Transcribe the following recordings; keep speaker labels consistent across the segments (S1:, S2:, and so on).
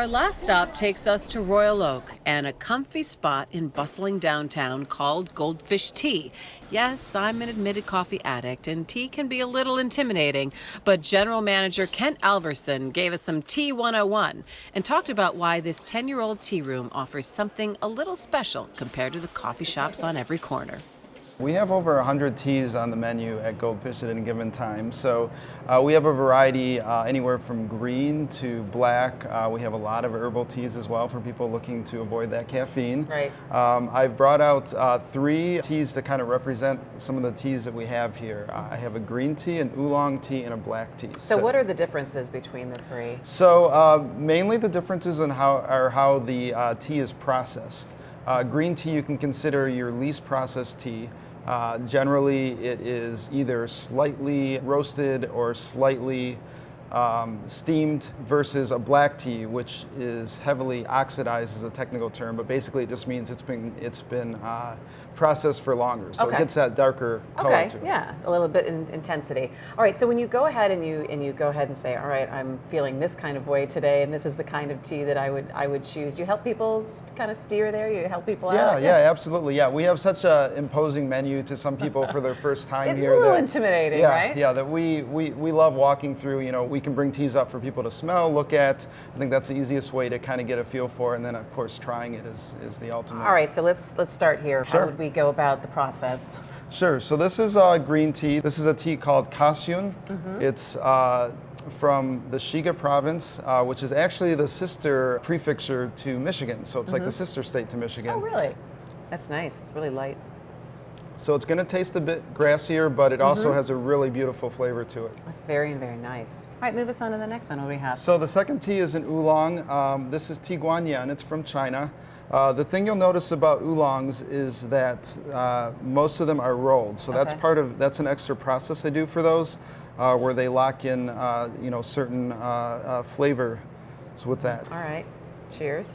S1: Our last stop takes us to Royal Oak and a comfy spot in bustling downtown called Goldfish Tea. Yes, I'm an admitted coffee addict, and tea can be a little intimidating, but General Manager Kent Alverson gave us some Tea 101 and talked about why this 10-year-old tea room offers something a little special compared to the coffee shops on every corner.
S2: We have over 100 teas on the menu at Goldfish at any given time. So we have a variety anywhere from green to black. We have a lot of herbal teas as well for people looking to avoid that caffeine.
S1: Right.
S2: I've brought out 3 teas to kind of represent some of the teas that we have here. I have a green tea, an oolong tea, and a black tea.
S3: So what are the differences between the 3?
S2: So mainly the differences in how the tea is processed. Green tea you can consider your least processed tea. Generally, it is either slightly roasted or slightly steamed versus a black tea, which is heavily oxidized is a technical term, but basically it just means it's been processed for longer, so it gets that darker color to it.
S3: Yeah, a little bit in intensity. All right, so when you go ahead and you go ahead and say, all right, I'm feeling this kind of way today, and this is the kind of tea that I would choose. Do you help people kind of steer there? You help people out?
S2: Yeah, absolutely. Yeah, we have such an imposing menu to some people for their first time
S3: it's
S2: here.
S3: It's a little intimidating, right?
S2: Yeah, that we love walking through. You know, we can bring teas up for people to smell, look at. I think that's the easiest way to kind of get a feel for, and then of course trying it is the ultimate.
S3: All right, so let's start here.
S2: Sure.
S3: How would we go about the process?
S2: Sure. So this is green tea. This is a tea called Kasyun. It's from the Shiga province, which is actually the sister prefecture to Michigan. So it's like the sister state to Michigan.
S3: Oh, really? That's nice. It's really light.
S2: So it's going to taste a bit grassier, but it also has a really beautiful flavor to it.
S3: That's very, very nice. All right, move us on to the next one. What do we have?
S2: So the second tea is an oolong. This is Tieguanyin. It's from China. The thing you'll notice about oolongs is that most of them are rolled. So that's an extra process they do for those, where they lock in certain flavors with that.
S3: All right, cheers.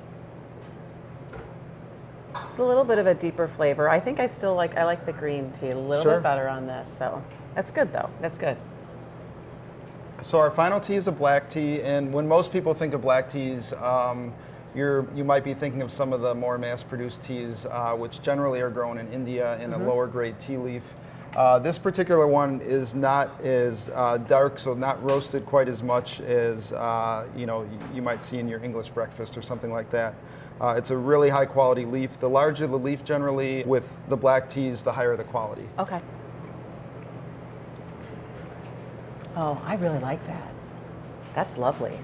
S3: It's a little bit of a deeper flavor. I think I like the green tea a little bit better on this. So that's good though. That's good.
S2: So our final tea is a black tea, and when most people think of black teas, you might be thinking of some of the more mass-produced teas, which generally are grown in India in a lower-grade tea leaf. This particular one is not as dark, so not roasted quite as much as you might see in your English breakfast or something like that. It's a really high-quality leaf. The larger the leaf, generally, with the black teas, the higher the quality.
S3: Okay. Oh, I really like that. That's lovely.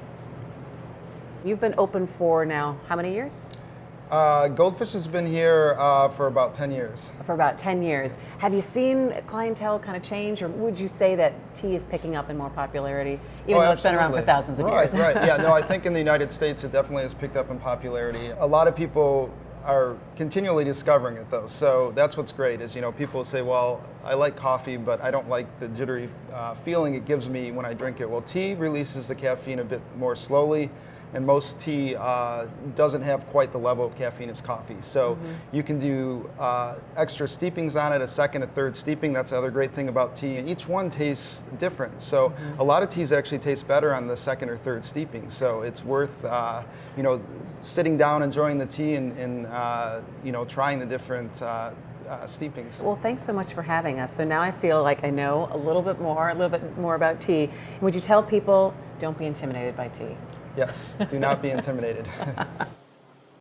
S3: You've been open for now how many years?
S2: Goldfish has been here for about 10 years.
S3: For about 10 years. Have you seen clientele kind of change, or would you say that tea is picking up in more popularity, even though it's been around for thousands of years?
S2: Right. Yeah, no, I think in the United States it definitely has picked up in popularity. A lot of people are continually discovering it though, so that's what's great is, people say, well, I like coffee, but I don't like the jittery feeling it gives me when I drink it. Well, tea releases the caffeine a bit more slowly, and most tea doesn't have quite the level of caffeine as coffee. So you can do extra steepings on it, a second, a third steeping. That's the other great thing about tea. And each one tastes different. So a lot of teas actually taste better on the second or third steeping. So it's worth sitting down, enjoying the tea, and trying the different steepings.
S3: Well, thanks so much for having us. So now I feel like I know a little bit more about tea. Would you tell people, don't be intimidated by tea?
S2: Yes, do not be intimidated.